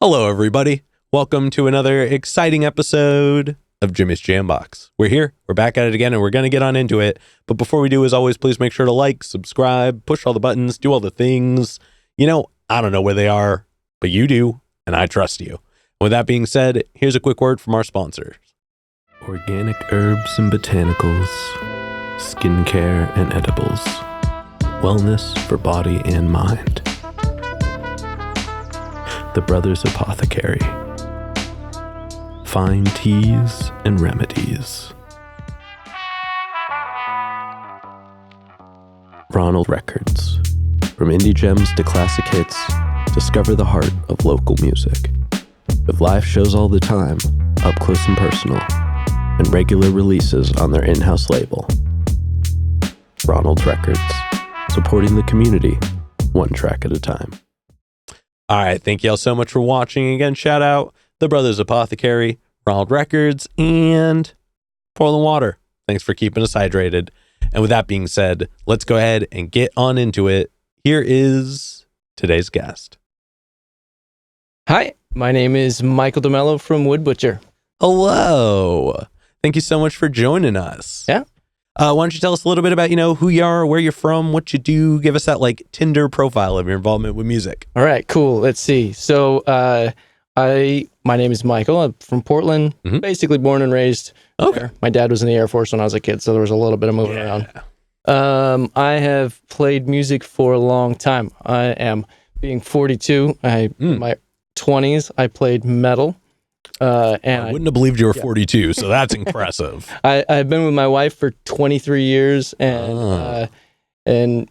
Hello, everybody. Welcome to another exciting episode of Jimmy's Jambox. We're here. We're back at it again, and we're going to get on into it. But before we do, as always, please make sure to like, subscribe, push all the buttons, do all the things. You know, I don't know where they are, but you do, and I trust you. With that being said, here's a quick word from our sponsors. Organic herbs and botanicals, skincare and edibles, wellness for body and mind. The Brothers Apothecary. Fine teas and remedies. Ronald Records. From indie gems to classic hits, discover the heart of local music. With live shows all the time, up close and personal, and regular releases on their in-house label. Ronald Records. Supporting the community, one track at a time. All right, thank you all so much for watching. Again, shout out The Brothers Apothecary, Ronald Records, and Portland Water. Thanks for keeping us hydrated. And with that being said, let's go ahead and get on into it. Here is today's guest. Hi, my name is Michael DeMello from Wood Butcher. Hello. Thank you so much for joining us. Yeah. Why don't you tell us a little bit about, who you are, where you're from, what you do. Give us that Tinder profile of your involvement with music. All right, cool. Let's see. So my name is Michael. I'm from Portland, basically born and raised there. My dad was in the Air Force when I was a kid, so there was a little bit of moving around. I have played music for a long time. I am being 42. In my 20s, I played metal. And I wouldn't have believed you were 42, so that's impressive. I've been with my wife for 23 years, and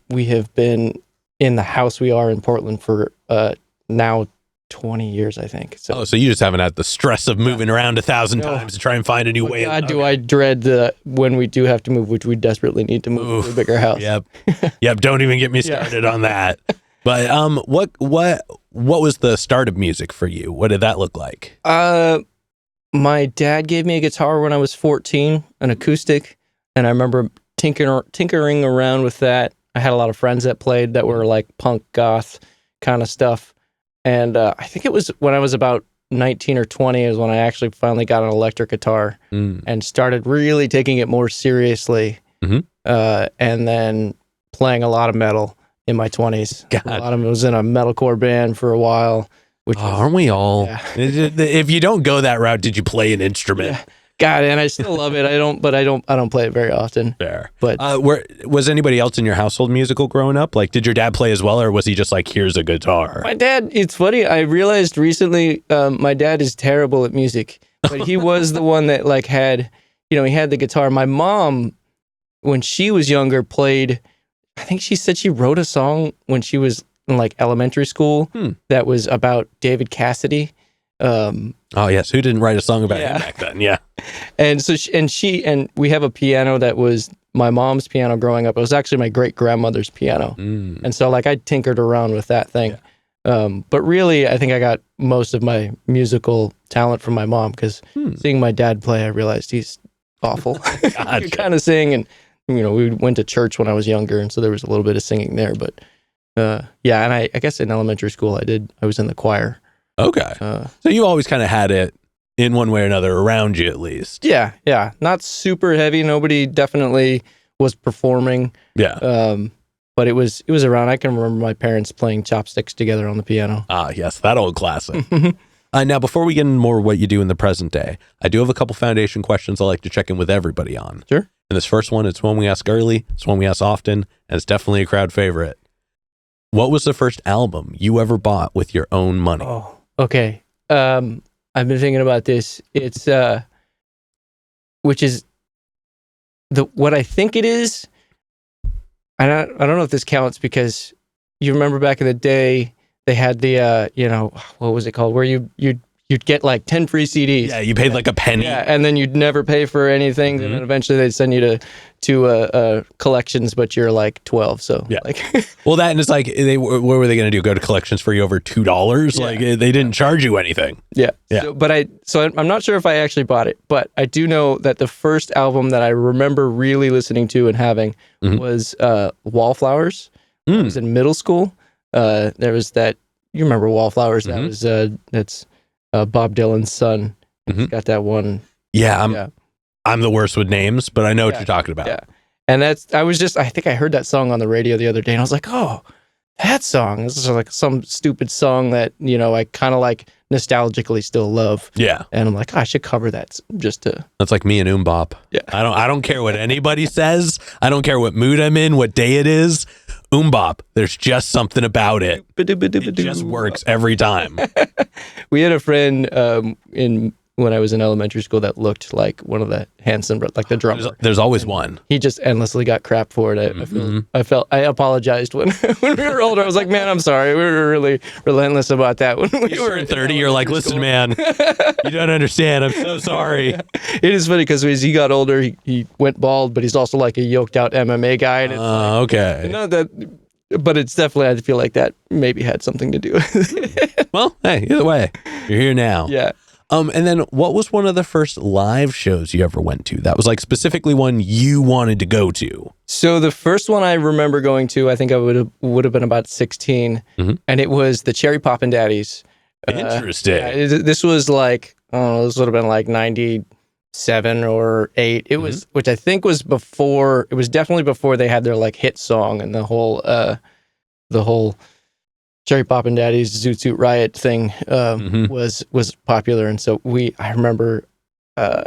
we have been in the house we are in Portland for now 20 years, I think. So you just haven't had the stress of moving around 1,000 times to try and find a new way. God, do I dread when we do have to move, which we desperately need to move to a bigger house. Yep. Don't even get me started on that. But what was the start of music for you? What did that look like? My dad gave me a guitar when I was 14, an acoustic, and I remember tinkering around with that. I had a lot of friends that played that were like punk goth kind of stuff. And I think it was when I was about 19 or 20 is when I actually finally got an electric guitar and started really taking it more seriously. And then playing a lot of metal in my 20s. God. A lot of it was in a metalcore band for a while. Aren't we all? Yeah. If you don't go that route, did you play an instrument? Yeah. God, and I still love it. I don't play it very often. Fair. But was anybody else in your household musical growing up? Like, did your dad play as well, or was he just like, here's a guitar? My dad, it's funny. I realized recently, my dad is terrible at music, but he was the one that had he had the guitar. My mom, when she was younger, played. I think she said she wrote a song when she was in elementary school that was about David Cassidy. Oh yes, who didn't write a song about him back then? Yeah. And so we have a piano that was my mom's piano growing up. It was actually my great grandmother's piano, and so I tinkered around with that thing. Yeah. But really, I think I got most of my musical talent from my mom because seeing my dad play, I realized he's awful. Gotcha. Kind of sing and. We went to church when I was younger, and so there was a little bit of singing there. But and I guess in elementary school I was in the choir. Okay. So you always kind of had it in one way or another around you, at least. Yeah. Not super heavy. Nobody definitely was performing. Yeah. But it was around. I can remember my parents playing chopsticks together on the piano. Ah, yes, that old classic. Now, before we get into more what you do in the present day, I do have a couple foundation questions I like to check in with everybody on. Sure. And this first one, it's one we ask early, it's one we ask often, and it's definitely a crowd favorite. What was the first album you ever bought with your own money? Oh, okay. I've been thinking about this. It's, which is what I think it is. I don't know if this counts because you remember back in the day, they had the, what was it called? Where you'd get 10 free CDs. Yeah, you paid a penny. Yeah, and then you'd never pay for anything. And then eventually they'd send you to collections, but you're 12. So yeah. Well, that and it's what were they going to do? Go to collections for you over $2? Yeah. They didn't charge you anything. Yeah. Yeah. So I'm not sure if I actually bought it, but I do know that the first album that I remember really listening to and having was Wallflowers. I was in middle school. There was that you remember Wallflowers? That Mhm. was that's Bob Dylan's son. He's Mhm. got that one. Yeah, I'm the worst with names, but I know what Yeah, you're talking about. Yeah, and I think I heard that song on the radio the other day, and I was like, oh, that song. This is like some stupid song that I kind of like nostalgically still love. Yeah, And I'm like, oh, I should cover that just to. that's like me and Bop. Yeah. I don't care what anybody says. I don't care what mood I'm in, what day it is. Bop. There's just something about it. It just works every time. We had a friend when I was in elementary school that looked like one of the Hanson, like the drummer. There's always one. He just endlessly got crap for it. I apologized when when we were older. I was like, man, I'm sorry. We were really relentless about that. When we You were in 30, you're like, listen, man, you don't understand. I'm so sorry. It is funny because as he got older, he went bald, but he's also like a yoked out MMA guy. And it's Okay. but it's definitely, I feel like that maybe had something to do with it. Well, hey, either way, you're here now. Yeah. And then what was one of the first live shows you ever went to? That was like specifically one you wanted to go to. So the first one I remember going to, I think I would have been about 16, and it was the Cherry Poppin' Daddies. Interesting. This was like, this would have been like 97 or 8. It was, which I think was before. It was definitely before they had their like hit song and the whole Cherry Poppin' Daddies Zoot Suit Riot thing was popular, and so I remember, all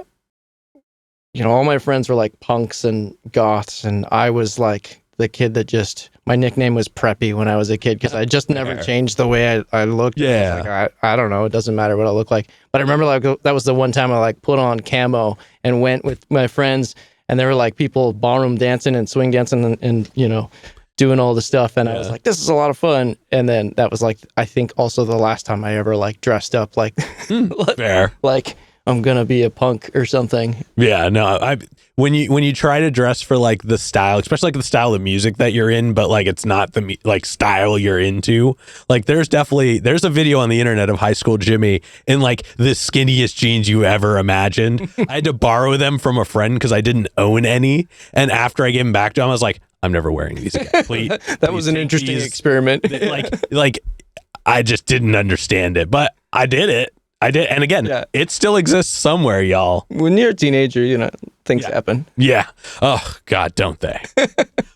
my friends were like punks and goths, and I was like the kid that my nickname was Preppy when I was a kid because I just never changed the way I looked. Yeah, I don't know, it doesn't matter what I look like, but I remember like that was the one time I like put on camo and went with my friends, and there were like people ballroom dancing and swing dancing and doing all the stuff, and I was like, this is a lot of fun. And then that was like, I think also the last time I ever like dressed up like fair, like I'm gonna be a punk or something. Yeah, no, when you try to dress for like the style, especially like the style of music that you're in, but like it's not the like style you're into. Like there's a video on the internet of high school Jimmy in like the skinniest jeans you ever imagined. I had to borrow them from a friend because I didn't own any, and after I gave them back to him, I was like, I'm never wearing these again. That was an interesting experiment. like I just didn't understand it, but I did it. And again, it still exists somewhere, y'all. When you're a teenager, things happen. Yeah. Oh God, don't they?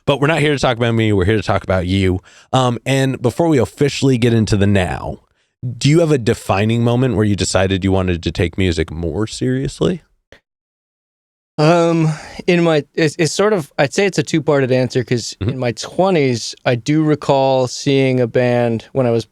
But we're not here to talk about me. We're here to talk about you. And before we officially get into the now, do you have a defining moment where you decided you wanted to take music more seriously? It's sort of, I'd say it's a two-parted answer because in my 20s, I do recall seeing a band when I was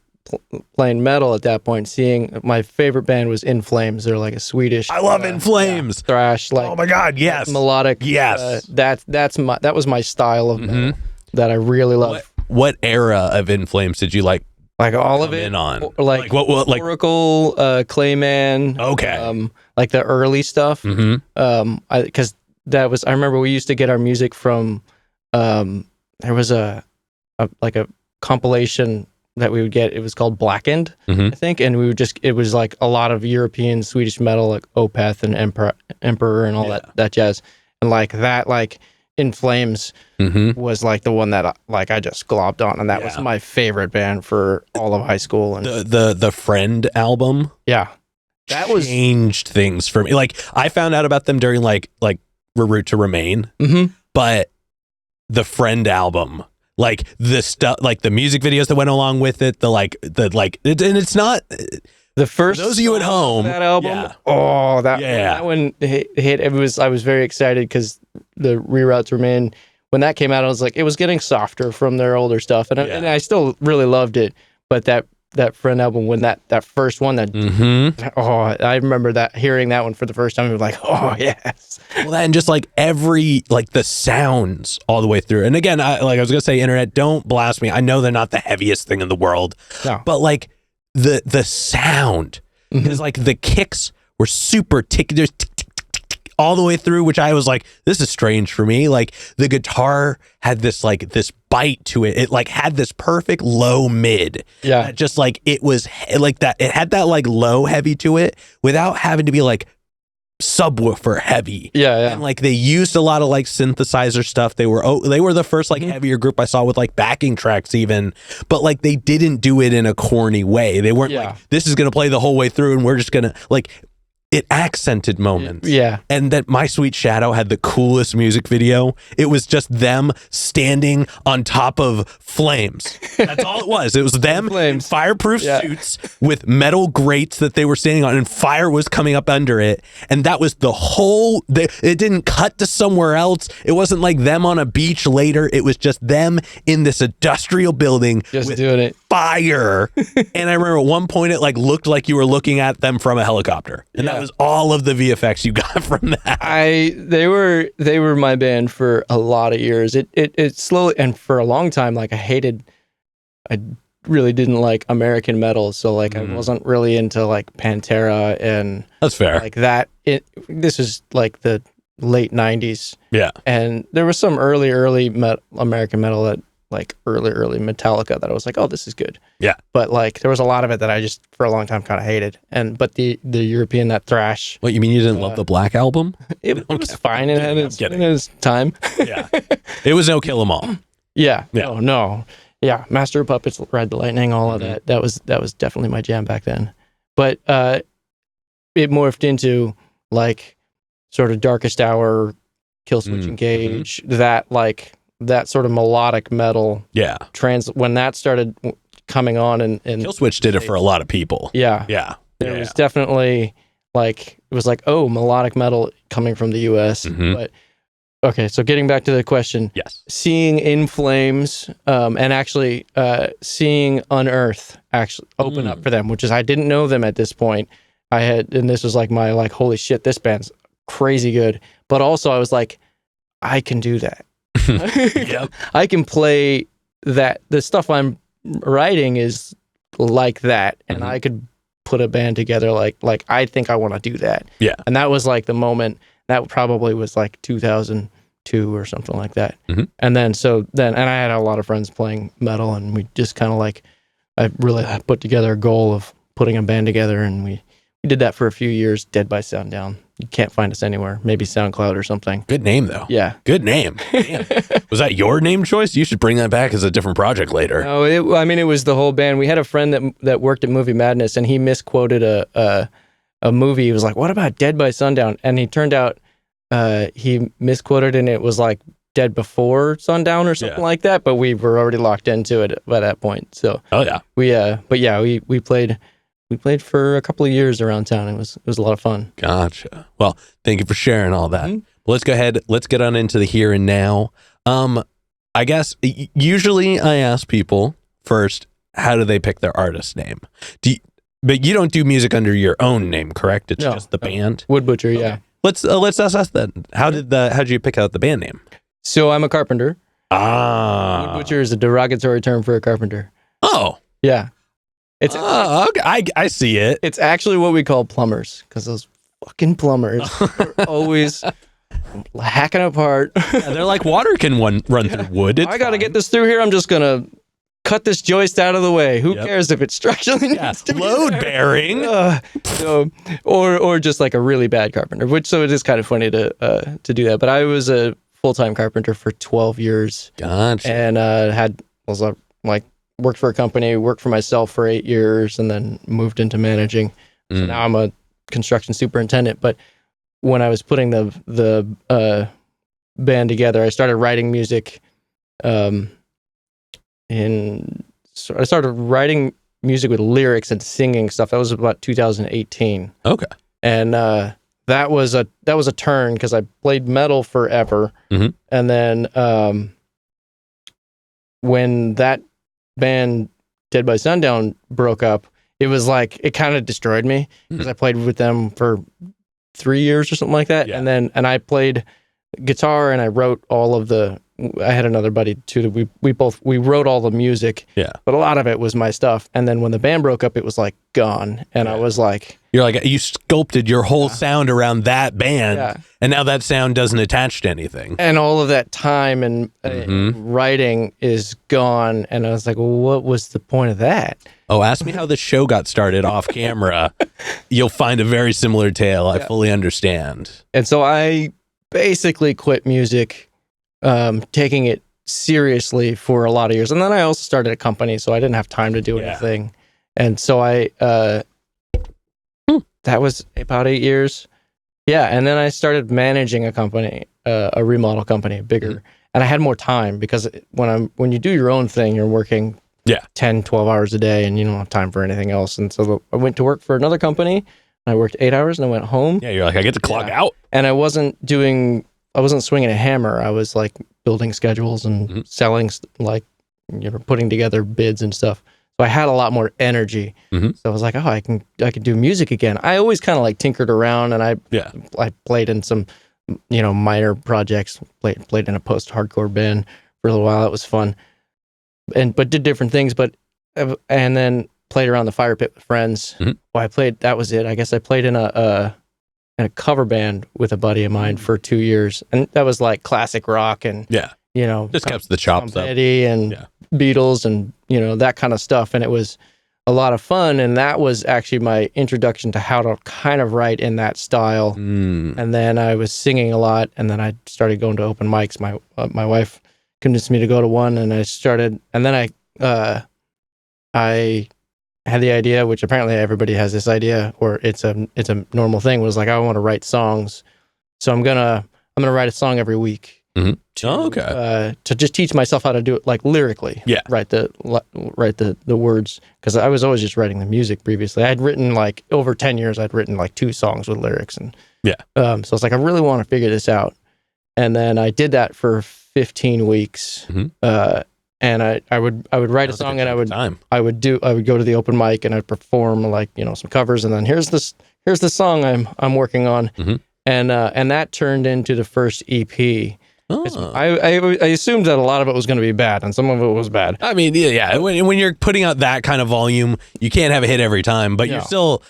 playing metal at that point, seeing my favorite band was In Flames. They're like a Swedish. I love In Flames. Thrash, like, oh my God, yes. Melodic. Yes. That was my style of metal that I really love. What era of In Flames did you like? Like all of it, in on like what like Oracle, Clayman, okay, like the early stuff. Because I remember we used to get our music from, there was a compilation that we would get. It was called Blackened, I think, and it was like a lot of European Swedish metal, like Opeth and Emperor and all that jazz, and like that, like In Flames was like the one that like I just globbed on, and that was my favorite band for all of high school. And the Friend album, that was changed things for me. Like I found out about them during like Route to Remain, but the Friend album, like the stuff, like the music videos that went along with it, and it's not. The first, those of you at home, that album, that one hit. I was very excited because the Reroute to Remain, when that came out, I was like, it was getting softer from their older stuff, and I still really loved it. But that Friend album, when that first one, I remember hearing that one for the first time, I was like, oh yes. Well, and just like the sounds all the way through. And again, I was gonna say, internet, don't blast me. I know they're not the heaviest thing in the world, but like. The sound is like the kicks were super tick all the way through, which I was like, this is strange for me. Like the guitar had this bite to it. It like had this perfect low mid. Yeah. Just like it was like that. It had that like low heavy to it without having to be like subwoofer heavy. Yeah. And like they used a lot of like synthesizer stuff. They were the first like heavier group I saw with like backing tracks even, but like they didn't do it in a corny way. They weren't like, this is going to play the whole way through and we're just going to like, it accented moments. Yeah. And that My Sweet Shadow had the coolest music video. It was just them standing on top of flames. That's all it was. It was them in fireproof suits with metal grates that they were standing on, and fire was coming up under it. And that was the whole, it didn't cut to somewhere else. It wasn't like them on a beach later. It was just them in this industrial building just with doing it. Fire. And I remember at one point it like looked like you were looking at them from a helicopter. And that was all of the VFX you got from that. They were my band for a lot of years. It slowly, and for a long time, like I really didn't like American metal, so like I wasn't really into like Pantera and that's fair. Like that. This is like the late '90s. Yeah, and there was some early American metal that like early Metallica that I was like, oh, this is good. Yeah, but like there was a lot of it that I just for a long time kind of hated. But the European, that thrash. What, you mean you didn't love the Black Album? It was fine. It had its time. Yeah, it was no Kill 'Em All. Yeah. Oh no. Yeah, Master of Puppets, Ride the Lightning, all of that. That was definitely my jam back then. But it morphed into like sort of Darkest Hour, Killswitch Engage, that sort of melodic metal. Yeah. When that started coming on and Killswitch did it for a lot of people. Yeah. Yeah. There was definitely like, it was like, oh, melodic metal coming from the US. But okay, so getting back to the question. Yes. Seeing In Flames and actually seeing Unearth actually open up for them, which is, I didn't know them at this point. And this was like my like, holy shit, this band's crazy good. But also I was like, I can do that. Yep. I can play that. The stuff I'm writing is like that. And I could put a band together like I think I want to do that. Yeah. And that was like the moment. That probably was like 2002 or something like that. And then and I had a lot of friends playing metal, and we just kind of like, I really put together a goal of putting a band together, and we did that for a few years. Dead by Sundown. You can't find us anywhere. Maybe SoundCloud or something. Good name though. Yeah. Good name. Was that your name choice? You should bring that back as a different project later. No, it was the whole band. We had a friend that worked at Movie Madness, and he misquoted a movie. He was like, what about Dead by Sundown? And he turned out he misquoted, and it was like Dead Before Sundown or something like that, but we were already locked into it by that point. So we played for a couple of years around town. It was a lot of fun. Gotcha. Well, thank you for sharing all that. Let's go ahead. Let's get on into the here and now. I guess usually I ask people first, how do they pick their artist name? But you don't do music under your own name, correct? It's just the band. Wood Butcher, yeah. Let's ask that. How did you pick out the band name? So I'm a carpenter. Wood Butcher is a derogatory term for a carpenter. Oh. Yeah. Okay. I see it. It's actually what we call plumbers, because those fucking plumbers are always hacking apart. Yeah, they're like, water can run through wood. I got to get this through here. I'm just going to cut this joist out of the way. Who cares if it structurally needs to be load bearing? Or just like a really bad carpenter, so it is kind of funny to do that. But I was a full-time carpenter for 12 years. Gotcha. And worked for a company, worked for myself for 8 years, and then moved into managing. So now I'm a construction superintendent. But when I was putting the band together, I started writing music. I started writing music with lyrics and singing stuff. That was about 2018. Okay. And that was a turn, because I played metal forever. And then when that band Dead by Sundown broke up, it was like, it kind of destroyed me, because I played with them for 3 years or something like that. And I played guitar, and I wrote all of the I had another buddy too that we wrote all the music. Yeah. But a lot of it was my stuff. And then when the band broke up, it was like gone. And I was like, you're like, you sculpted your whole sound around that band, and now that sound doesn't attach to anything. And all of that time and writing is gone. And I was like, well, what was the point of that? Oh, ask me how the show got started off camera. You'll find a very similar tale. I fully understand. And so I basically quit music, taking it seriously for a lot of years. And then I also started a company, so I didn't have time to do anything. And so that was about 8 years. Yeah. And then I started managing a company, a remodel company, bigger. And I had more time because when you do your own thing, you're working 10, 12 hours a day and you don't have time for anything else. And so I went to work for another company. I worked 8 hours and I went home. Yeah, you're like, I get to clock out. And I wasn't swinging a hammer. I was like building schedules and selling, like, putting together bids and stuff. So I had a lot more energy. So I was like, oh, I can do music again. I always kind of like tinkered around, and I played in some, minor projects, played in a post-hardcore band for a little while. That was fun. But did different things, and then played around the fire pit with friends. Well, that was it. I guess I played in a cover band with a buddy of mine for 2 years, and that was like classic rock and just kept the chops up. Eddie and Beatles and that kind of stuff, and it was a lot of fun. And that was actually my introduction to how to kind of write in that style. And then I was singing a lot, and then I started going to open mics. My wife convinced me to go to one, and I started. And then I had the idea, which apparently everybody has this idea, or it's a normal thing. Was like, I want to write songs, so I'm gonna write a song every week. To just teach myself how to do it, like lyrically. Write the words, because I was always just writing the music previously. I'd written like over 10 years. I'd written like 2 songs with lyrics, and so it's like I really want to figure this out. And then I did that for 15 weeks. And I would write a song, and I would go to the open mic, and I'd perform like some covers, and then here's the song I'm working on, and that turned into the first EP. I assumed that a lot of it was going to be bad, and some of it was bad. I mean, when you're putting out that kind of volume, you can't have a hit every time, but you're still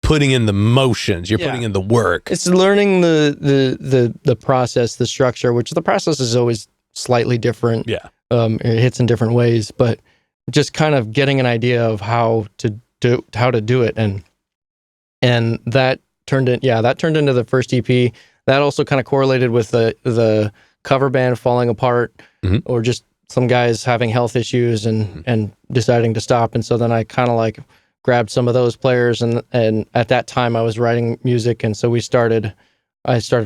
putting in the motions. You're putting in the work. It's learning the process, the structure, which the process is always slightly different. It hits in different ways, but just kind of getting an idea of how to do it, and that turned into the first EP. That also kind of correlated with the cover band falling apart, or just some guys having health issues and deciding to stop. And so then I kind of like grabbed some of those players, and at that time I was writing music, and so I started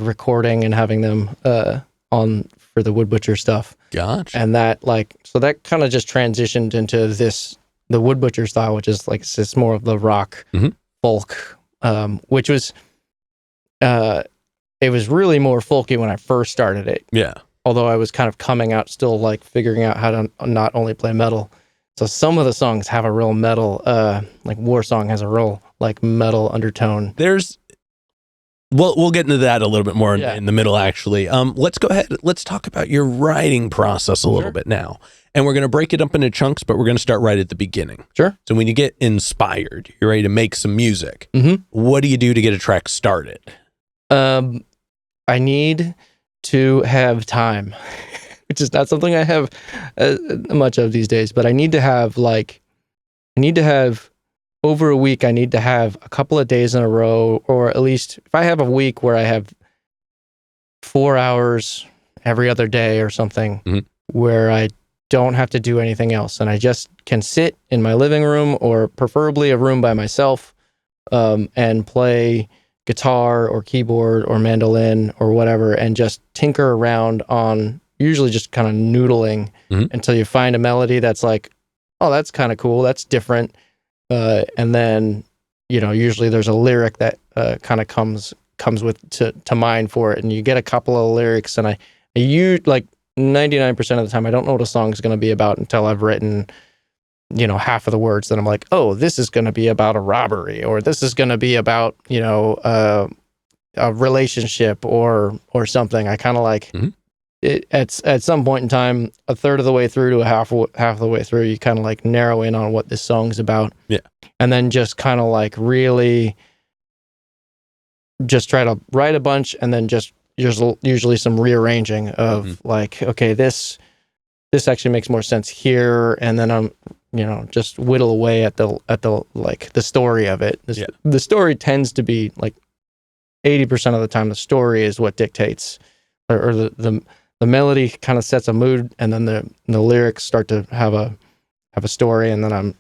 recording and having them on for the Wood Butcher stuff. Gotcha. And that that kind of just transitioned into the Wood Butcher style, which is like it's more of the rock folk, which was it was really more folky when I first started it. Yeah. Although I was kind of coming out, still like figuring out how to not only play metal. So some of the songs have a real metal, like War Song has a real like metal undertone. We'll get into that a little bit more in the middle, actually. Let's go ahead. Let's talk about your writing process a little bit now. And we're going to break it up into chunks, but we're going to start right at the beginning. Sure. So when you get inspired, you're ready to make some music. What do you do to get a track started? I need to have time, which is not something I have much of these days, but I need to have over a week. I need to have a couple of days in a row, or at least if I have a week where I have 4 hours every other day or something, where I don't have to do anything else, and I just can sit in my living room, or preferably a room by myself, and play guitar or keyboard or mandolin or whatever, and just tinker around on, usually just kind of noodling until you find a melody that's like, oh, that's kind of cool, that's different, and then usually there's a lyric that kind of comes with to mind for it, and you get a couple of lyrics, and I use like 99% of the time I don't know what a song is going to be about until I've written half of the words. Then I'm like, oh, this is going to be about a robbery, or this is going to be about a relationship or something. I kind of like at some point in time, a third of the way through to a half of the way through, you kind of like narrow in on what this song's about. Yeah. And then just kind of like really just try to write a bunch, and then just usually some rearranging of like, okay, this actually makes more sense here, and then I'm just whittle away at the like the story of it. The story tends to be like 80% of the time the story is what dictates, or the melody kind of sets a mood, and then the lyrics start to have a story, and then I'm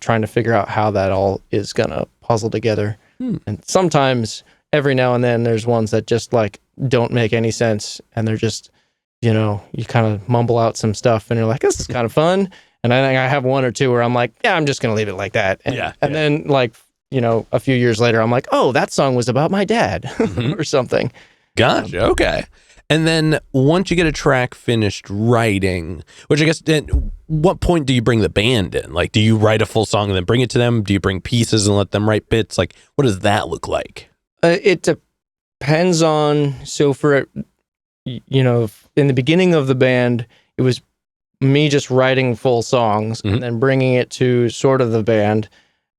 trying to figure out how that all is gonna puzzle together. And sometimes every now and then there's ones that just like don't make any sense, and they're just you kind of mumble out some stuff and you're like, this is kind of fun. And I think I have one or two where I'm like, yeah, I'm just gonna leave it like that. And then like a few years later I'm like, oh, that song was about my dad or something. Gotcha. Okay. And then once you get a track finished writing, which I guess, at what point do you bring the band in? Like, do you write a full song and then bring it to them? Do you bring pieces and let them write bits? Like, what does that look like? It depends on, so for, in the beginning of the band, it was me just writing full songs and then bringing it to sort of the band.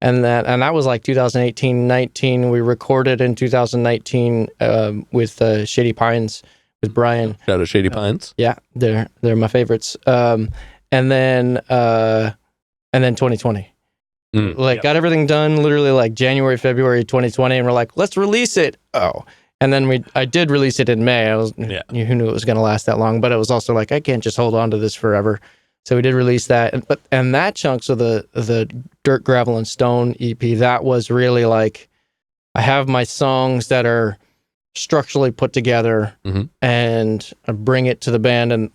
And that was like 2018, 19. We recorded in 2019 with Shady Pines with Brian. Shout out Shady Pines. Yeah, they're my favorites. And then 2020. Got everything done literally like January, February 2020, and we're like, let's release it. Oh. And then I did release it in May. Who knew it was going to last that long? But it was also like, I can't just hold on to this forever. So we did release that. And that chunk, so the Dirt, Gravel, and Stone EP, that was really like, I have my songs that are structurally put together, and I bring it to the band, and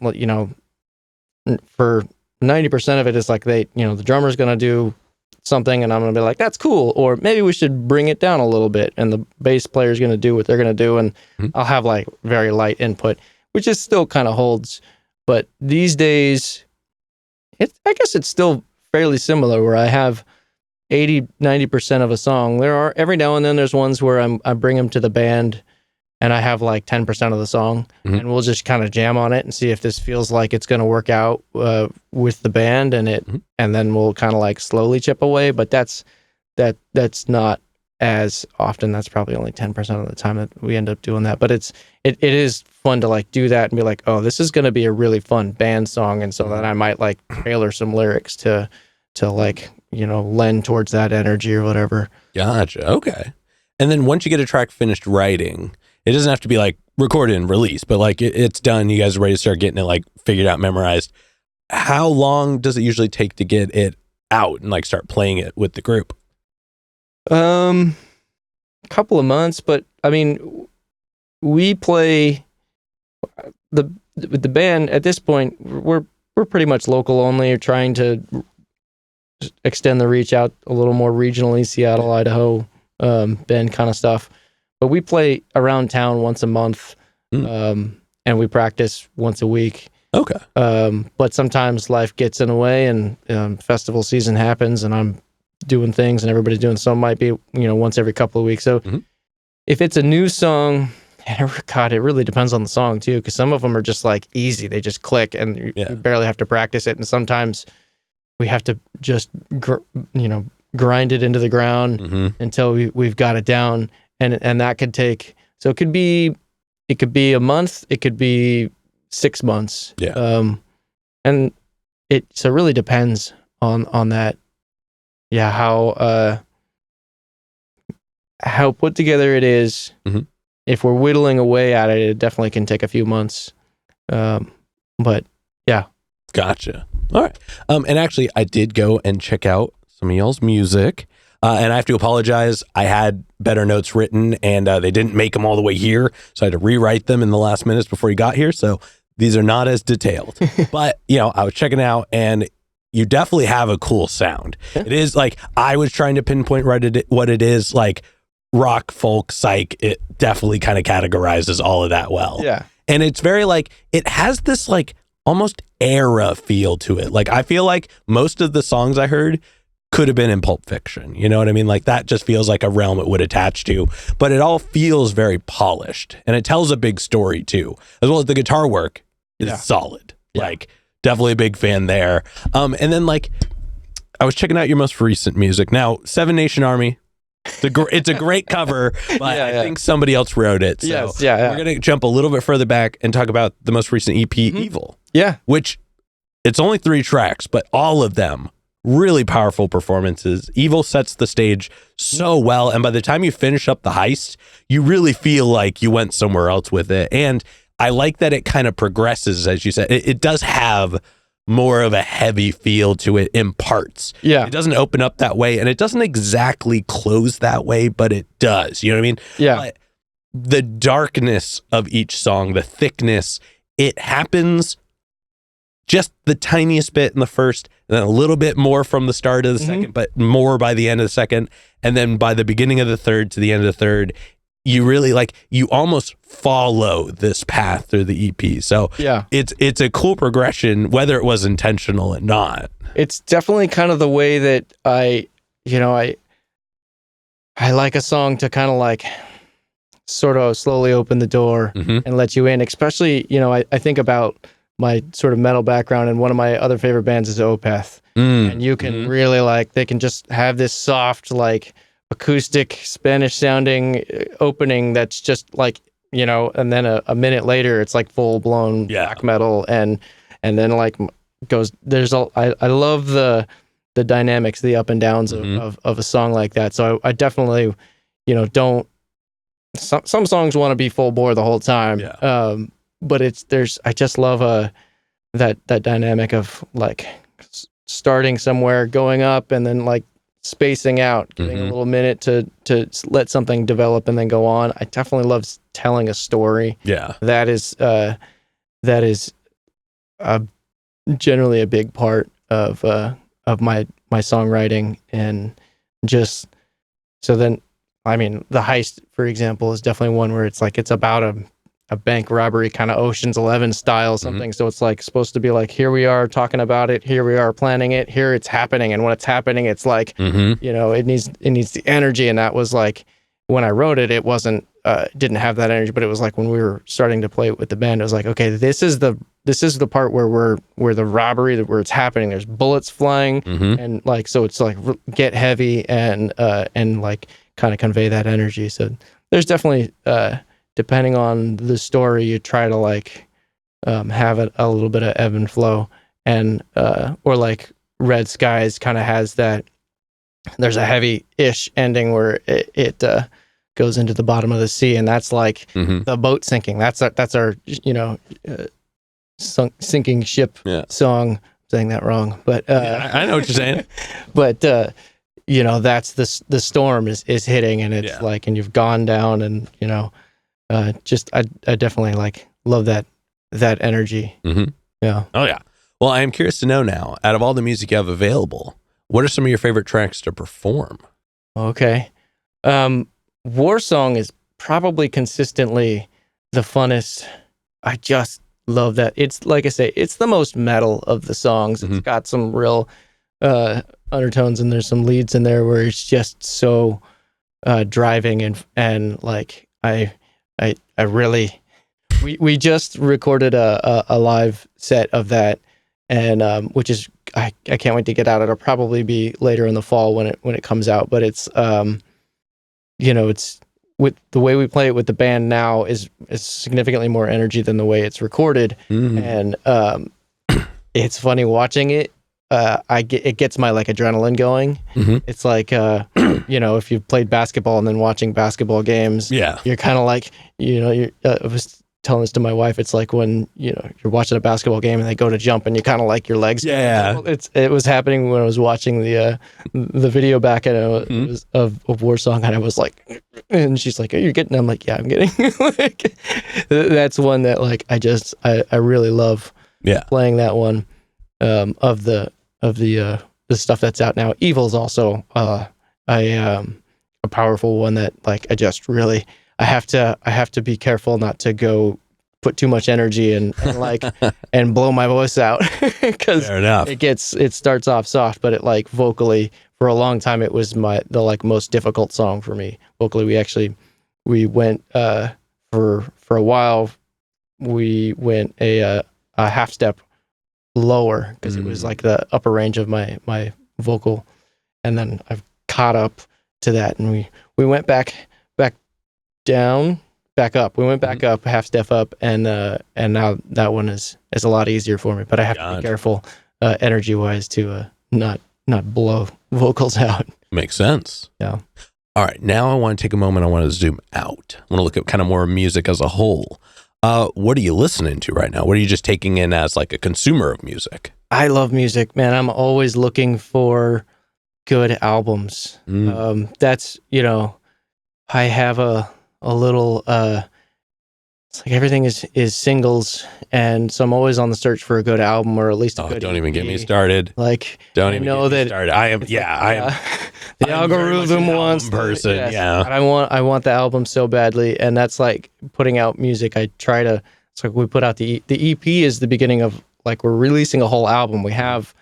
for 90% of it is like the drummer's going to do something and I'm going to be like, that's cool, or maybe we should bring it down a little bit, and the bass player's going to do what they're going to do, and I'll have like very light input, which is still kind of holds. But these days, I guess it's still fairly similar, where I have 80-90% of a song. There are every now and then there's ones where I bring them to the band and I have like 10% of the song, and we'll just kind of jam on it and see if this feels like it's going to work out with the band, and and then we'll kind of like slowly chip away. But that's not as often. That's probably only 10% of the time that we end up doing that. But it is fun to like do that and be like, oh, this is going to be a really fun band song, and so then I might like tailor some lyrics to like lend towards that energy or whatever. Gotcha. Okay. And then once you get a track finished writing, it doesn't have to be like recorded and released, but like it's done. You guys are ready to start getting it like figured out, memorized. How long does it usually take to get it out and like start playing it with the group? Couple of months, but I mean, we play with the band at this point. We're pretty much local only, trying to extend the reach out a little more regionally, Seattle, Idaho, Bend kind of stuff. But we play around town once a month, and we practice once a week. Okay. But sometimes life gets in the way, and festival season happens, and I'm doing things, and everybody's doing some. Might be once every couple of weeks. So if it's a new song, God, it really depends on the song too, because some of them are just like easy; they just click, and you barely have to practice it. And sometimes we have to just grind it into the ground until we've got it down. And that could take, so it could be a month, it could be 6 months. Yeah. And it really depends on that. Yeah. How put together it is. If we're whittling away at it, it definitely can take a few months. But yeah. Gotcha. All right. And actually I did go and check out some of y'all's music. And I have to apologize. I had better notes written, and they didn't make them all the way here, so I had to rewrite them in the last minutes before you got here. So these are not as detailed. But I was checking out, and you definitely have a cool sound. It is like, I was trying to pinpoint what it is, like rock, folk, psych. It definitely kind of categorizes all of that well. Yeah, and it's very like, it has this like almost era feel to it. Like, I feel like most of the songs I heard could have been in Pulp Fiction. You know what I mean? Like, that just feels like a realm it would attach to, but it all feels very polished, and it tells a big story too, as well as the guitar work is solid. Like, definitely a big fan there. And then like, I was checking out your most recent music. Now, Seven Nation Army, it's a great cover, but I think somebody else wrote it. So we're going to jump a little bit further back and talk about the most recent EP, Evil. Yeah. Which, it's only 3 tracks, but all of them really powerful performances. Evil sets the stage so well, and by the time you finish up the heist, you really feel like you went somewhere else with it. And I like that it kind of progresses, as you said. It does have more of a heavy feel to it in parts. Yeah. It doesn't open up that way, and it doesn't exactly close that way, but it does. You know what I mean? Yeah. But the darkness of each song, the thickness, it happens just the tiniest bit in the first, and then a little bit more from the start of the second, but more by the end of the second. And then by the beginning of the third to the end of the third, you really like, you almost follow this path through the EP. So it's a cool progression, whether it was intentional or not. It's definitely kind of the way that I like a song to kind of like sort of slowly open the door and let you in, especially, I think about my sort of metal background, and one of my other favorite bands is Opeth. And you can really like, they can just have this soft, like acoustic Spanish sounding opening that's just like, and then a minute later it's like full blown black metal, and then like goes, I love the dynamics, the up and downs of a song like that. So I definitely, don't, some songs want to be full bore the whole time. But I just love that dynamic of like starting somewhere, going up, and then like spacing out, giving a little minute to let something develop and then go on. I definitely love telling a story. Yeah, that is generally a big part of my songwriting. And just so then, I mean, The Heist, for example, is definitely one where it's like, it's about a bank robbery, kind of Ocean's 11 style something. So it's like supposed to be like, here we are talking about it, here we are planning it, here it's happening, and when it's happening, it's like, it needs the energy. And that was like, when I wrote it, it wasn't didn't have that energy, but it was like when we were starting to play it with the band, it was like, okay, this is the part where the robbery, where it's happening, there's bullets flying, and like, so it's like get heavy and like kind of convey that energy. So there's definitely depending on the story, you try to like have it a little bit of ebb and flow, and or like Red Skies kind of has that. There's a heavy-ish ending where it goes into the bottom of the sea, and that's like the boat sinking. That's our sinking ship song. I'm saying that wrong, but I know what you're saying. But that's the storm is hitting, and it's like, and you've gone down, and just I definitely like love that energy. Yeah. Oh yeah. Well, I am curious to know now, out of all the music you have available, what are some of your favorite tracks to perform? Okay. War Song is probably consistently the funnest. I just love that. It's like I say, it's the most metal of the songs. It's got some real undertones, and there's some leads in there where it's just so driving, and like I really, we just recorded a live set of that, and which is, I can't wait to get out. It'll probably be later in the fall when it comes out, but it's it's, with the way we play it with the band now is significantly more energy than the way it's recorded. And it's funny watching it. It gets my like adrenaline going. It's like if you've played basketball and then watching basketball games, you're kind of like, I was telling this to my wife, it's like when you're watching a basketball game and they go to jump and you kind of like your legs. It was happening when I was watching the video back, and it was of War Song, and I was like, and she's like, "Are you getting?" I'm like, "Yeah, I'm getting." Like, that's one that like I really love playing that one. Of the stuff that's out now, Evil's also a powerful one that like I just really. I have to be careful not to go put too much energy and like and blow my voice out, because it starts off soft, but it like vocally for a long time it was the like most difficult song for me vocally. We went for a while, we went a a half step lower because it was like the upper range of my vocal, and then I've caught up to that, and we went back down, back up. We went back up, half step up, and now that one is a lot easier for me. But I have to be careful, energy wise, to not blow vocals out. Makes sense. Yeah. All right, now I want to take a moment. I want to zoom out. I want to look at kind of more music as a whole. What are you listening to right now? What are you just taking in as like a consumer of music? I love music, man. I'm always looking for good albums. That's, I have a little, it's like everything is singles, and so I'm always on the search for a good album, or at least a good don't even EP. get me started. Like, don't even get me started. I am, I am. The algorithm wants person. Yeah. And I want the album so badly, and that's like putting out music. I try to. It's like we put out the EP is the beginning of, like, we're releasing a whole album. We have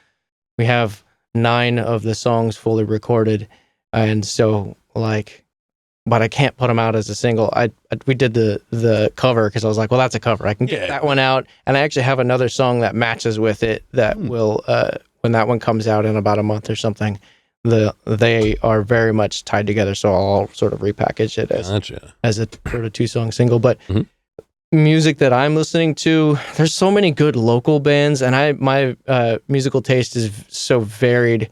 9 of the songs fully recorded, and so like, but I can't put them out as a single. We did the cover because I was like, well, that's a cover. I can get that one out, and I actually have another song that matches with it that will when that one comes out in about a month or something. They are very much tied together, so I'll sort of repackage it as a sort of 2-song single. But music that I'm listening to, there's so many good local bands, and my musical taste is so varied,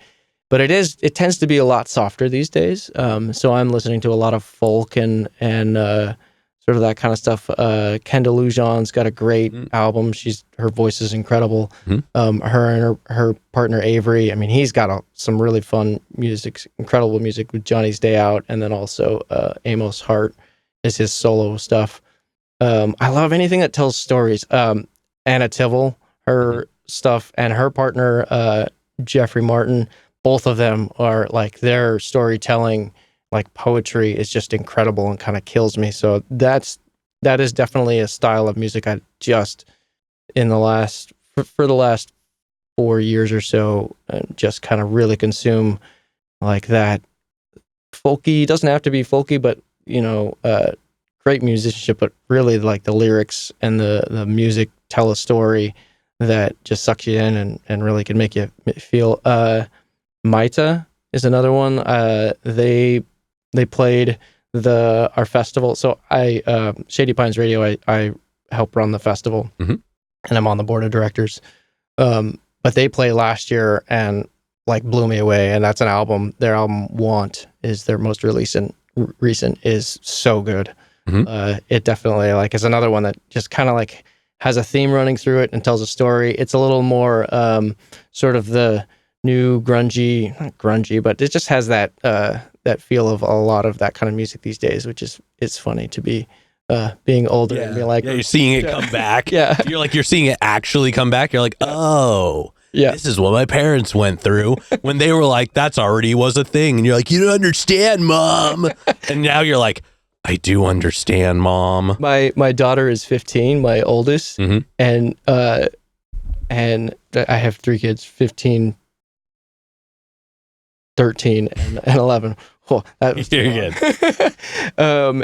but it tends to be a lot softer these days. So I'm listening to a lot of folk and sort of that kind of stuff. Kendall Lujan's got a great album. Her voice is incredible. Her and her partner Avery, I mean, he's got some really fun music, incredible music with Johnny's Day Out, and then also Amos Hart is his solo stuff. I love anything that tells stories. Anna Tivell, her stuff, and her partner Jeffrey Martin, both of them are like, their storytelling, like poetry, is just incredible and kind of kills me. So that is definitely a style of music I just in the last for the last 4 years or so just kind of really consume, like that folky. Doesn't have to be folky, but great musicianship, but really like the lyrics and the music tell a story that just sucks you in and really can make you feel. Maita is another one. They played our festival. So I Shady Pines Radio, I help run the festival, and I'm on the board of directors. But they played last year and like blew me away. And that's an album. Their album Want is their most recent is so good. It definitely like is another one that just kind of like has a theme running through it and tells a story. It's a little more sort of the new not grungy, but it just has that feel of a lot of that kind of music these days, which is, it's funny to be being older and be like, you're seeing it come back. You're seeing it actually come back. You're like, oh, this is what my parents went through when they were like, that's already was a thing. And you're like, you don't understand, Mom. And now you're like, I do understand, Mom. My daughter is 15, my oldest, and I have 3 kids, 15, 13, and 11. Oh, that was good.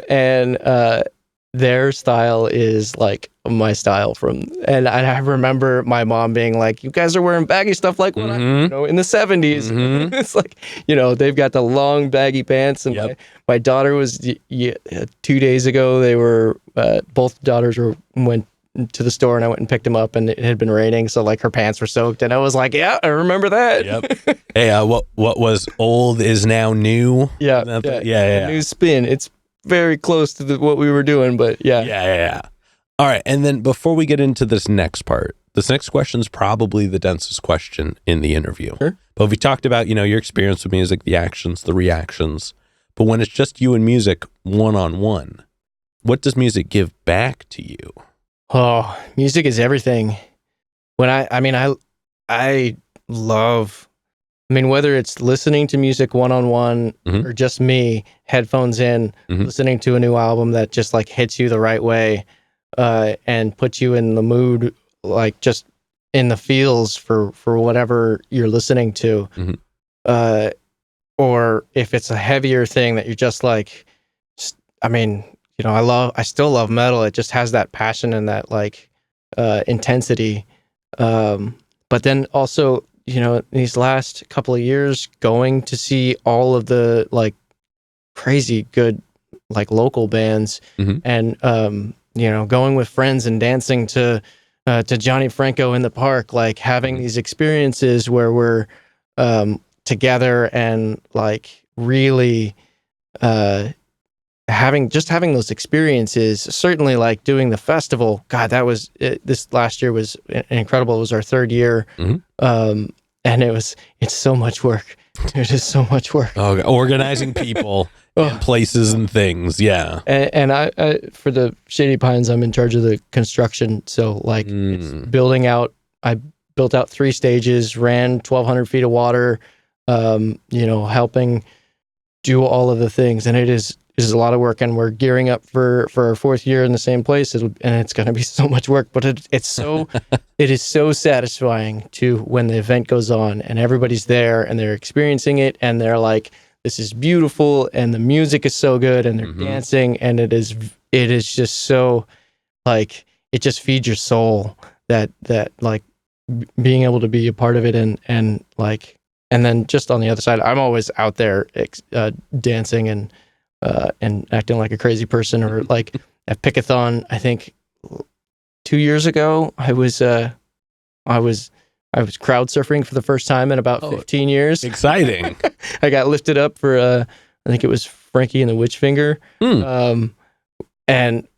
And their style is like my style and I remember my mom being like, you guys are wearing baggy stuff like when in the 70s. It's like, they've got the long baggy pants, and my daughter was 2 days ago, they were both daughters went to the store, and I went and picked them up, and it had been raining, so like her pants were soaked, and I was like, yeah, I remember that. Hey, what was old is now new. New spin. It's very close to what we were doing, but yeah. All right, and then before we get into this next part, this next question is probably the densest question in the interview. Sure. But we talked about, your experience with music, the actions, the reactions. But when it's just you and music one-on-one, what does music give back to you? Oh, music is everything. When I love, whether it's listening to music one-on-one or just me, headphones in, listening to a new album that just like hits you the right way, and puts you in the mood, like just in the feels for whatever you're listening to. Or if it's a heavier thing that you're just like, I still love metal. It just has that passion and that like intensity. But then also, these last couple of years, going to see all of the like crazy good like local bands, and going with friends and dancing to Johnny Franco in the park, like having these experiences where we're together and like really having those experiences. Certainly like doing the festival, God, that was this last year was incredible. It was our third year. And it's so much work. There's just so much work. Oh, organizing people and places and things. Yeah. And I for the Shady Pines, I'm in charge of the construction. So like it's building out, I built out 3 stages, ran 1,200 feet of water, helping do all of the things. And it is a lot of work, and we're gearing up for our 4th year in the same place. And it's going to be so much work, but it's so, it is so satisfying to when the event goes on and everybody's there and they're experiencing it and they're like, this is beautiful, and the music is so good, and they're dancing, and it is just so like, it just feeds your soul that like being able to be a part of it, and like, and then just on the other side, I'm always out there dancing and acting like a crazy person. Or like at Pickathon, I think 2 years ago, I was crowd surfing for the first time in about 15 years. Exciting. I got lifted up for, I think it was Frankie and the Witchfinger. And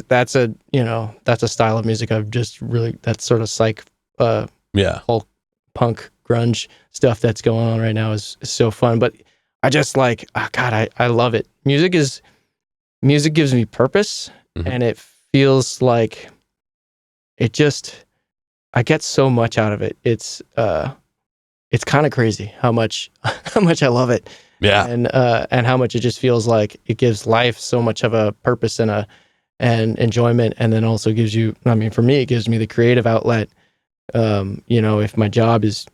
that's a style of music I've just really, that sort of psych, Hulk, punk, grunge stuff that's going on right now is so fun. But I just like, God, I love it. Music gives me purpose, and it feels like I get so much out of it. It's kind of crazy how much I love it. Yeah. And how much it just feels like it gives life so much of a purpose and enjoyment, and then also gives you, I mean, for me, it gives me the creative outlet. If my job is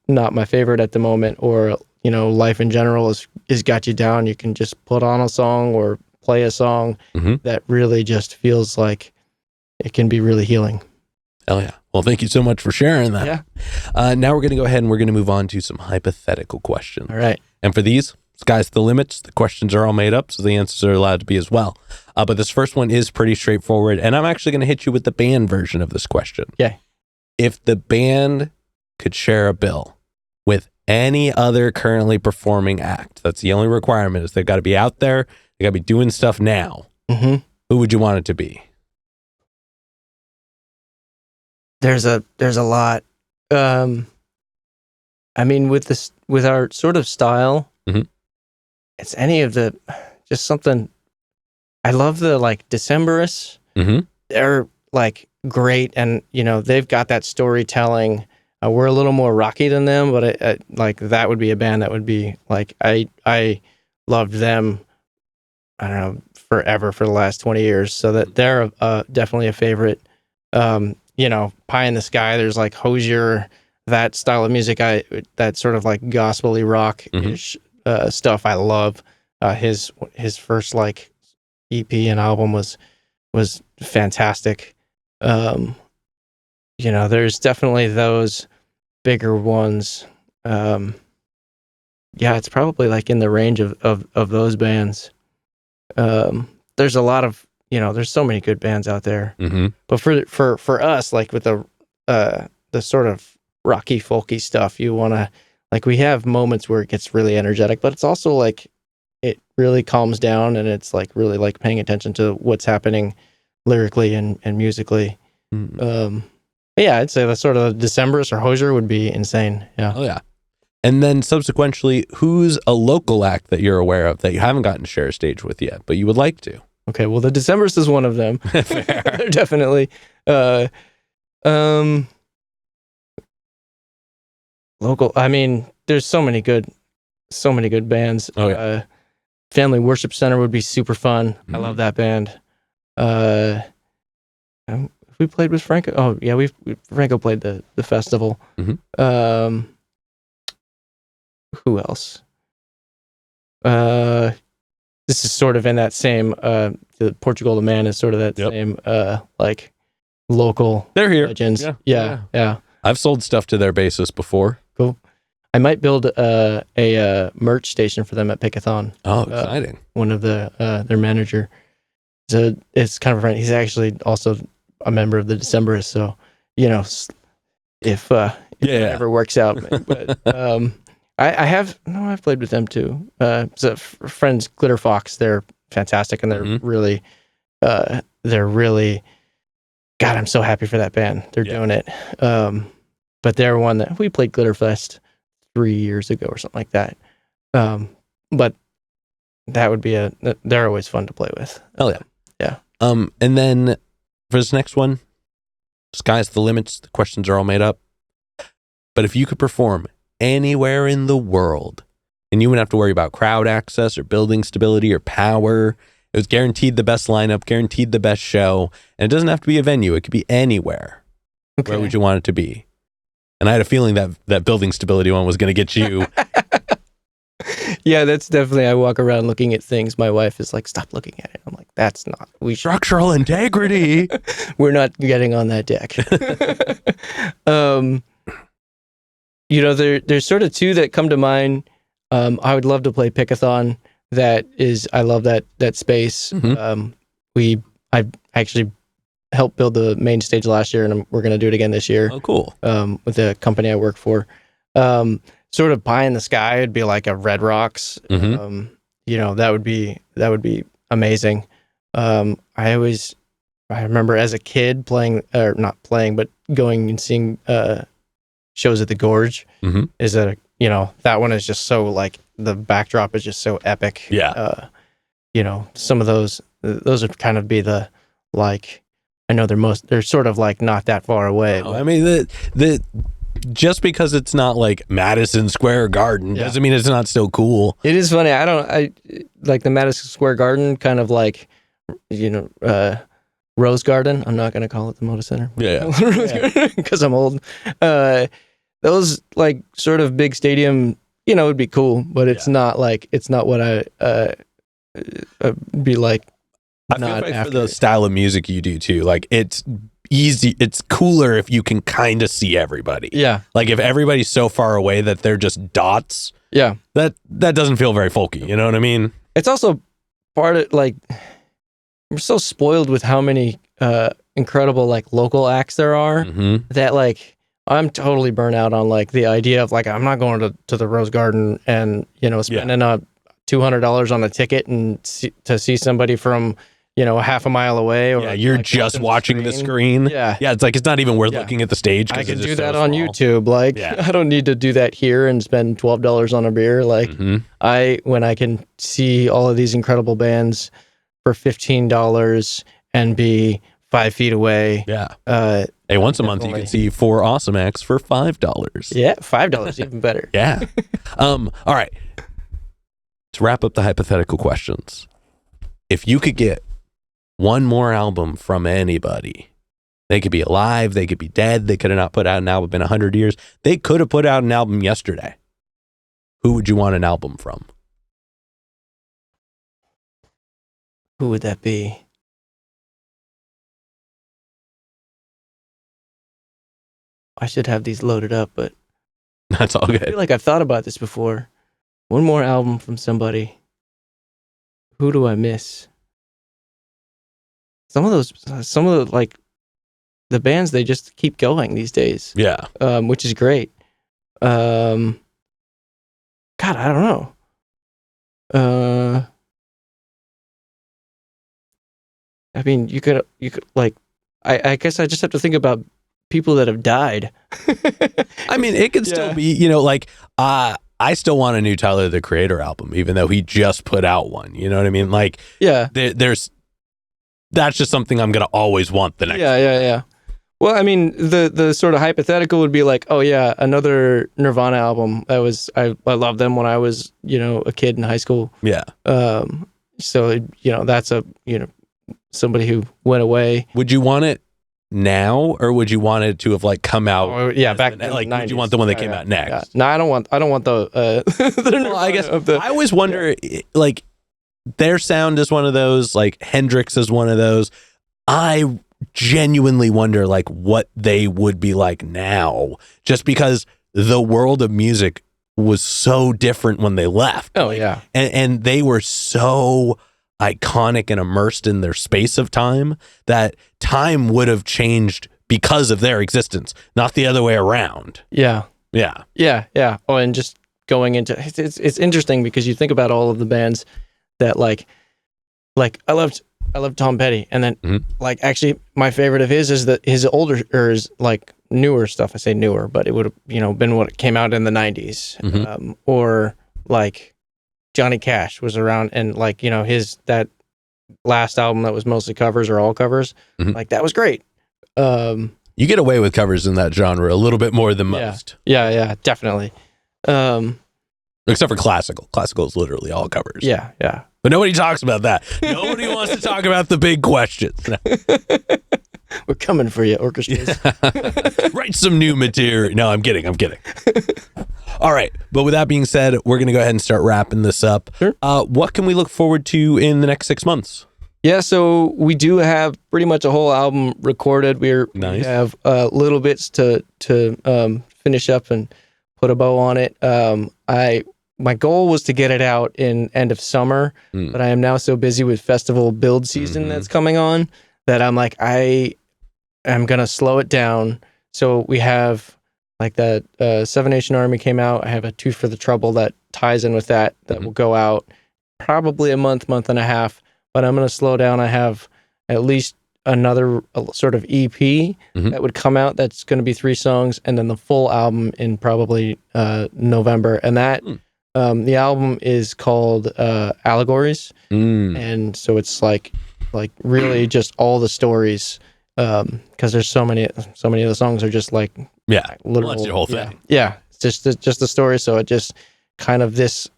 not my favorite at the moment, or life in general is got you down, you can just put on a song or play a song that really just feels like it can be really healing. Hell yeah. Well, thank you so much for sharing that. Yeah. Now we're going to go ahead and we're going to move on to some hypothetical questions. All right. And for these, sky's the limits. The questions are all made up, so the answers are allowed to be as well. But this first one is pretty straightforward, and I'm actually going to hit you with the band version of this question. Okay. If the band could share a bill with any other currently performing act, that's the only requirement, is they've got to be out there, they got to be doing stuff now. Who would you want it to be? There's a lot. I mean, with our sort of style, it's any of the, just something. I love the like Decemberists. They're like great, and they've got that storytelling. We're a little more rocky than them, but like that would be a band that would be like, I loved them, I don't know, forever, for the last 20 years. So that they're definitely a favorite. Pie in the Sky, there's like Hozier, that style of music, that sort of like gospel-y rock-ish stuff I love. His first like EP and album was fantastic. There's definitely those bigger ones. It's probably like in the range of those bands. There's a lot of, there's so many good bands out there. But for us, like with the sort of rocky, folky stuff, you want to, like, we have moments where it gets really energetic, but it's also like, it really calms down, and it's like really like paying attention to what's happening lyrically and musically. I'd say the sort of Decemberists or Hozier would be insane. Yeah. Oh yeah. And then subsequently, who's a local act that you're aware of that you haven't gotten to share a stage with yet, but you would like to? Okay, well, the Decemberists is one of them. They're definitely local. I mean, there's so many good bands. Oh yeah. Family Worship Center would be super fun. I love that band. We played with Franco. Oh yeah, Franco played the festival. Who else? This is sort of in that same, the Portugal the Man is sort of that same, like local They're here. legends. Yeah. I've sold stuff to their bassist before. Cool. I might build a merch station for them at Pickathon. Oh, exciting. One of their manager. So it's kind of a friend. He's actually also a member of the Decemberists. So, if it ever works out. But I've played with them too. So friends, Glitter Fox, they're fantastic, and they're really, God, I'm so happy for that band. They're doing it. But they're one that we played Glitterfest 3 years ago or something like that. But that would be they're always fun to play with. Oh yeah. Yeah. And then for this next one, sky's the limits. The questions are all made up. But if you could perform anywhere in the world and you wouldn't have to worry about crowd access or building stability or power, it was guaranteed the best lineup, guaranteed the best show. And it doesn't have to be a venue. It could be anywhere. Okay. Where would you want it to be? And I had a feeling that building stability one was going to get you. Yeah, that's definitely, I walk around looking at things. My wife is like, stop looking at it. I'm like, that's not. Structural integrity. We're not getting on that deck. There's sort of two that come to mind. I would love to play Pickathon. I love that space. Mm-hmm. I actually helped build the main stage last year, and we're going to do it again this year. Oh, cool. With the company I work for. Sort of pie in the sky would be like a Red Rocks. Mm-hmm. That would be amazing. I remember as a kid not playing, but going and seeing shows at the Gorge. Mm-hmm. That one is just so, like, the backdrop is just so epic. Yeah. Some of those would kind of be the, like, I know they're sort of like not that far away. Oh, I mean, the just because it's not like Madison Square Garden doesn't mean it's not still cool. It is funny. I like the Madison Square Garden, kind of like, Rose Garden. I'm not going to call it the Moda Center. Yeah. Because I'm old. Those, like, sort of big stadium, would be cool, but it's not what I be like. I feel like for the style of music you do too, like, it's easy. It's cooler if you can kind of see everybody. Yeah. Like, if everybody's so far away that they're just dots. Yeah. That doesn't feel very folky. You know what I mean? It's also part of, like, we're so spoiled with how many incredible, like, local acts there are that, like, I'm totally burnt out on, like, the idea of, like, I'm not going to the Rose Garden and, spending $200 on a ticket and to see somebody from, half a mile away. Or, you're like, just watching the screen. Yeah. It's like, it's not even worth looking at the stage. I can do that on YouTube. Like, I don't need to do that here and spend $12 on a beer. Like, when I can see all of these incredible bands for $15 and be 5 feet away. Yeah. Hey, once a month you can see 4 awesome acts for $5. Yeah, $5 even better. Yeah. All right. To wrap up the hypothetical questions, if you could get one more album from anybody, they could be alive, they could be dead, they could have not put out an album in 100 years, they could have put out an album yesterday. Who would you want an album from? Who would that be? I should have these loaded up, but that's all good. I feel like I've thought about this before. One more album from somebody. Who do I miss? Some of the, like, the bands, they just keep going these days. Yeah. Which is great. God, I don't know. I mean, you could like, I guess I just have to think about people that have died. I mean, it could still be, like, I still want a new Tyler, the Creator album, even though he just put out one. You know what I mean? Like, that's just something I'm going to always want the next. Yeah. Well, I mean, the sort of hypothetical would be like, oh yeah, another Nirvana album. I loved them when I was, a kid in high school. Yeah. So, that's somebody who went away. Would you want it now, or would you want it to have, like, come out? Back then. Like, would you want the one that came out next? Yeah. No, I don't want the. Well, I guess I always wonder, like, their sound is one of those. Like, Hendrix is one of those. I genuinely wonder like what they would be like now, just because the world of music was so different when they left. Oh, yeah. And they were so iconic and immersed in their space of time that time would have changed because of their existence, not the other way around. Yeah. Yeah. Yeah. Yeah. Oh, and just going into it's interesting because you think about all of the bands that like I loved Tom Petty, and then like actually my favorite of his is his older or his like newer stuff. I say newer, but it would have been what came out in the 90s, or like Johnny Cash was around, and like his that last album that was mostly covers or all covers, like that was great. You get away with covers in that genre a little bit more than most. Yeah, definitely. Except for classical. Classical is literally all covers. Yeah. But nobody talks about that. Nobody wants to talk about the big questions. We're coming for you, orchestras. Write some new material. No, I'm kidding. All right. But with that being said, we're going to go ahead and start wrapping this up. Sure. What can we look forward to in the next 6 months? Yeah, so we do have pretty much a whole album recorded. We have little bits to finish up and put a bow on it. My goal was to get it out in end of summer, but I am now so busy with festival build season that's coming on that I'm like, I am going to slow it down. So we have like the Seven Nation Army came out. I have a Tooth for the Trouble that ties in with that will go out probably a month and a half, but I'm going to slow down. I have at least another sort of EP that would come out. That's going to be 3 songs, and then the full album in probably November. And that the album is called Allegories, and so it's like really just all the stories, because there's so many of the songs are just like literal. Well, that's your whole thing. Yeah, it's just the story. So it just kind of this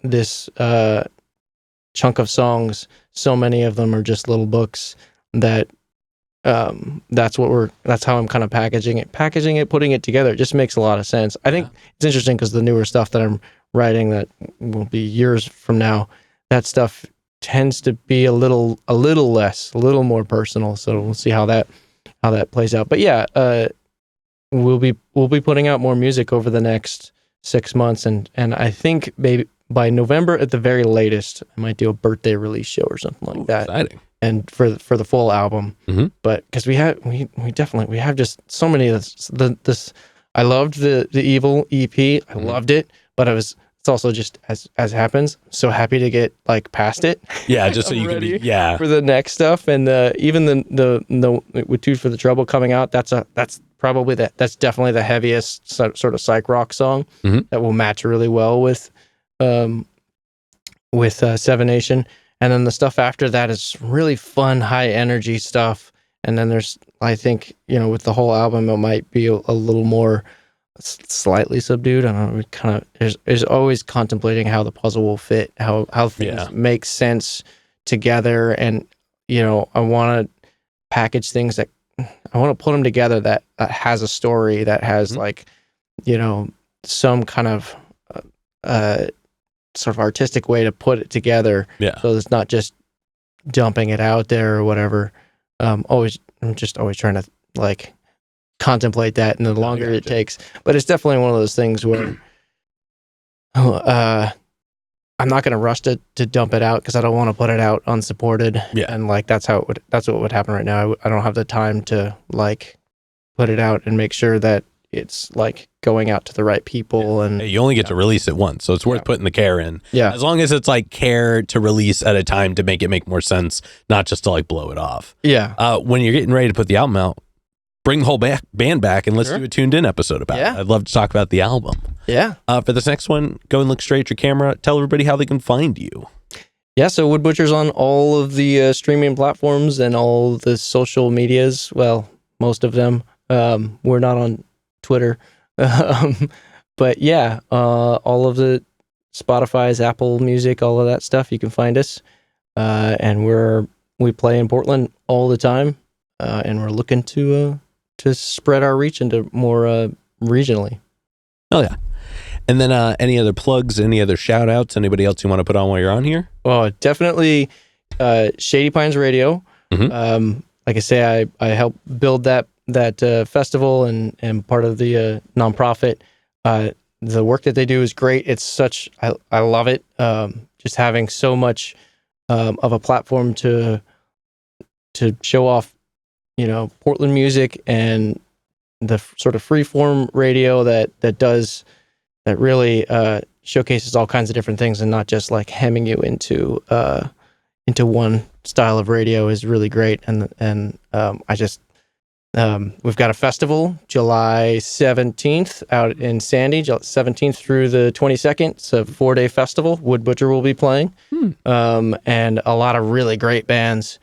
chunk of songs. So many of them are just little books that. That's how I'm kind of packaging it, putting it together. It just makes a lot of sense. I think it's interesting because the newer stuff that I'm writing that will be years from now, that stuff tends to be a little more personal. So we'll see how that plays out. But yeah, we'll be putting out more music over the next 6 months, and I think maybe by November at the very latest, I might do a birthday release show or something like that. Exciting. And for the full album, but because we have just so many of this. I loved the Evil EP. I loved it, but it's also just as happens. So happy to get like past it. Yeah, just so you can be for the next stuff, and even the with Tooth for the Trouble coming out. That's definitely the heaviest sort of psych rock song that will match really well with Seven Nation. And then the stuff after that is really fun, high energy stuff. And then there's, I think, with the whole album, it might be a little more slightly subdued. I don't know. Kind of, there's always contemplating how the puzzle will fit, how things make sense together. And, I want to package things that I want to put them together that has a story, that has some kind of, sort of artistic way to put it together, so it's not just dumping it out there or whatever. I'm just always trying to like contemplate that, and the longer it takes. But it's definitely one of those things where I'm not going to rush to dump it out because I don't want to put it out unsupported. And like that's what would happen right now. I don't have the time to like put it out and make sure that it's like going out to the right people. And you only get to release it once, so it's worth putting the care in. As long as it's like care to release at a time to make it make more sense, not just to like blow it off. When you're getting ready to put the album out, bring the whole band back and let's do a tuned in episode about it. I'd love to talk about the album. For this next one, go and look straight at your camera. Tell everybody how they can find you. So Wood Butcher's on all of the streaming platforms and all the social medias. Well, most of them. We're not on Twitter, but all of the Spotify's, Apple Music, all of that stuff, you can find us, and we play in Portland all the time, and we're looking to spread our reach into more regionally. Oh yeah. And then any other plugs, any other shout outs, anybody else you want to put on while you're on here? Oh, definitely Shady Pines Radio. like I say, I helped build that festival and part of the nonprofit. The work that they do is great. It's such I love it. Just having so much of a platform to show off, Portland music and the sort of free form radio that really showcases all kinds of different things and not just like hemming you into one style of radio is really great. And we've got a festival July 17th out in Sandy, 17th through the 22nd. It's a 4-day festival. Wood Butcher will be playing, and a lot of really great bands.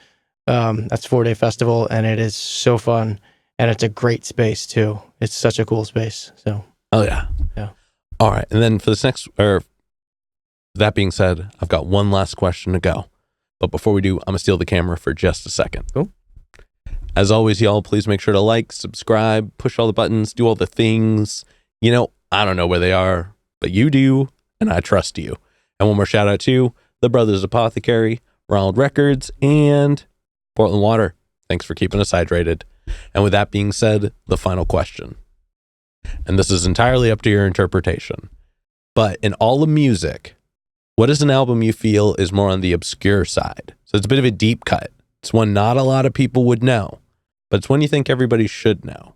That's 4-day festival, and it is so fun, and it's a great space too. It's such a cool space. So, oh yeah. All right, and then for this next, or that being said, I've got one last question to go. But before we do, I'm gonna steal the camera for just a second. Cool. As always, y'all, please make sure to like, subscribe, push all the buttons, do all the things. I don't know where they are, but you do, and I trust you. And one more shout out to the Brothers Apothecary, Ronald Records, and Portland Water. Thanks for keeping us hydrated. And with that being said, the final question. And this is entirely up to your interpretation. But in all of music, what is an album you feel is more on the obscure side? So it's a bit of a deep cut. It's one not a lot of people would know, but it's one you think everybody should know.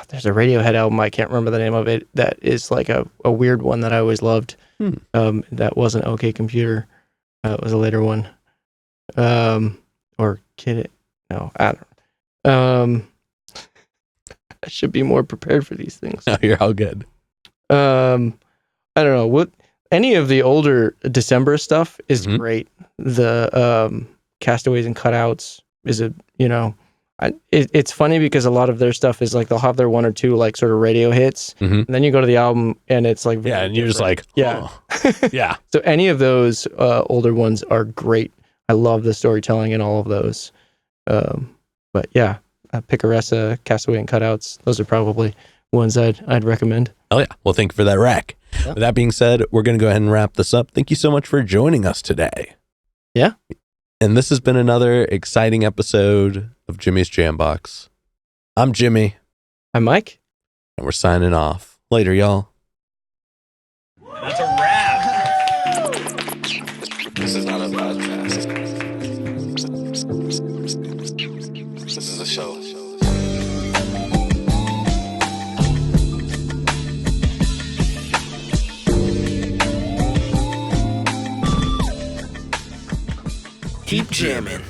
There's a Radiohead album, I can't remember the name of it, that is like a weird one that I always loved. That wasn't OK Computer. It was a later one. Or Kid It. No, I don't. I should be more prepared for these things. No, you're all good. I don't know. What any of the older December stuff is great. The Castaways and Cutouts is it's funny because a lot of their stuff is like they'll have their one or two like sort of radio hits, and then you go to the album and it's like and you're just like, yeah. Yeah. So any of those older ones are great. I love the storytelling in all of those. But yeah, Picaressa, Castaway and Cutouts, those are probably ones I'd recommend. Oh yeah. Well, thank you for that rec. Yeah. With that being said, we're going to go ahead and wrap this up. Thank you so much for joining us today. Yeah. And this has been another exciting episode of Jimmy's Jambox. I'm Jimmy. I'm Mike. And we're signing off. Later, y'all. That's a wrap. This is not a podcast. This is a show. Keep jamming.